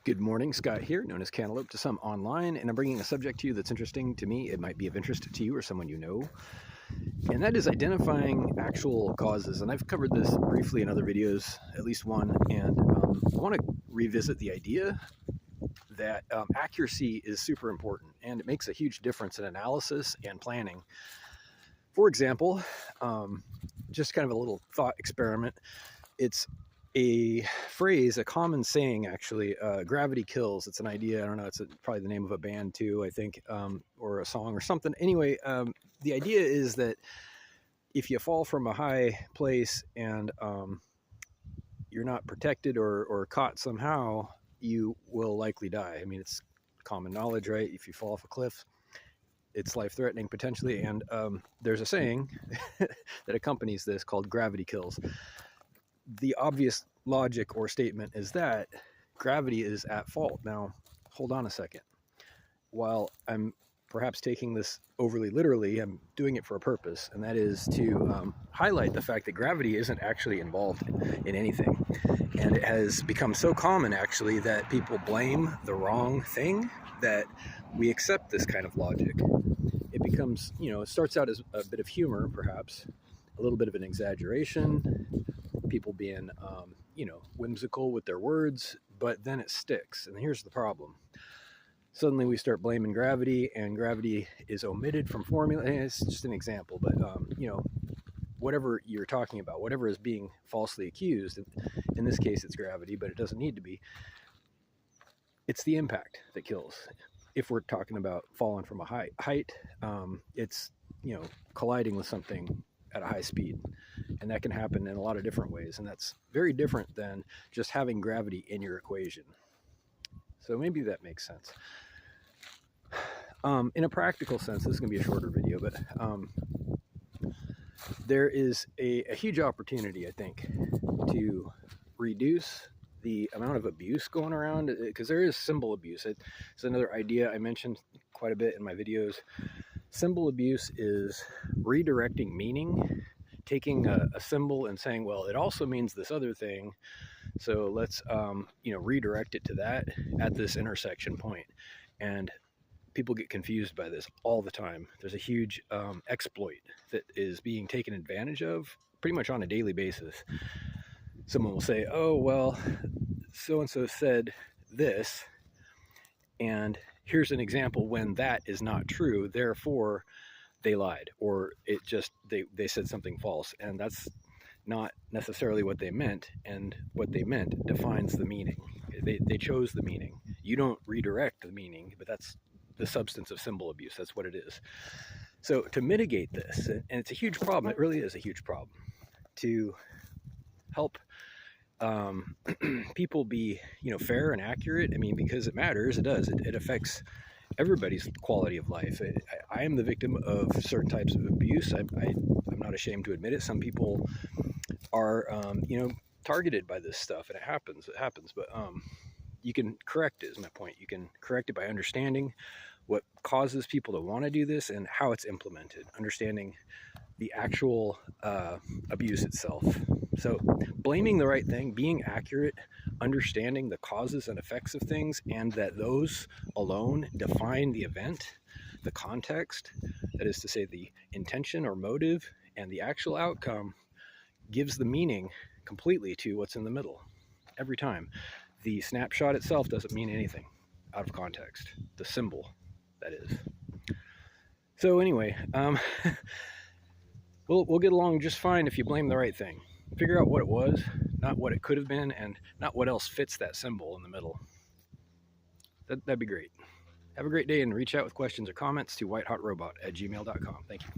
Good morning, Scott here, known as Cantaloupe to some online, and I'm bringing a subject to you that's interesting to me. It might be of interest to you or someone you know, and that is identifying actual causes. And I've covered this briefly in other videos, at least one, and I want to revisit the idea that accuracy is super important, and it makes a huge difference in analysis and planning. For example, just kind of a little thought experiment. It's a phrase, a common saying, actually. Gravity kills. It's an idea. I don't know. It's probably the name of a band too, I think, or a song or something. Anyway, the idea is that if you fall from a high place and you're not protected or caught somehow, you will likely die. I mean, it's common knowledge, right? If you fall off a cliff, it's life-threatening potentially. And there's a saying that accompanies this called gravity kills. The obvious logic or statement is that gravity is at fault. Now, hold on a second. While I'm perhaps taking this overly literally, I'm doing it for a purpose, and that is to highlight the fact that gravity isn't actually involved in anything. And it has become so common, actually, that people blame the wrong thing that we accept this kind of logic. It becomes, it starts out as a bit of humor, perhaps, a little bit of an exaggeration, people being, whimsical with their words, but then it sticks. And here's the problem. Suddenly we start blaming gravity, and gravity is omitted from formula. And it's just an example, but, whatever you're talking about, whatever is being falsely accused, in this case it's gravity, but it doesn't need to be, it's the impact that kills. If we're talking about falling from a height, it's, colliding with something at a high speed. And that can happen in a lot of different ways. And that's very different than just having gravity in your equation. So maybe that makes sense. In a practical sense, this is going to be a shorter video, but there is a huge opportunity, I think, to reduce the amount of abuse going around, because there is symbol abuse. It's another idea I mentioned quite a bit in my videos. Symbol abuse is redirecting meaning, taking a symbol and saying, well, it also means this other thing, so let's redirect it to that at this intersection point. And people get confused by this all the time. There's a huge exploit that is being taken advantage of pretty much on a daily basis. Someone will say, oh, well, so-and-so said this, and here's an example when that is not true, therefore they lied, or they said something false, and that's not necessarily what they meant, and what they meant defines the meaning. They chose the meaning. You don't redirect the meaning, but that's the substance of symbol abuse. That's what it is. So to mitigate this, and it's a huge problem, it really is a huge problem, to help people be fair and accurate. I mean, because it matters. It does. It affects everybody's quality of life. I am the victim of certain types of abuse. I'm not ashamed to admit it. Some people are targeted by this stuff, and it happens. But you can correct it, is my point. You can correct it by understanding what causes people to want to do this and how it's implemented, understanding the actual abuse itself. So blaming the right thing, being accurate, understanding the causes and effects of things, and that those alone define the event, the context, that is to say the intention or motive, and the actual outcome, gives the meaning completely to what's in the middle every time. The snapshot itself doesn't mean anything out of context. The symbol, that is. So anyway, we'll get along just fine if you blame the right thing. Figure out what it was, not what it could have been, and not what else fits that symbol in the middle. That'd be great. Have a great day, and reach out with questions or comments to whitehotrobot@gmail.com. Thank you.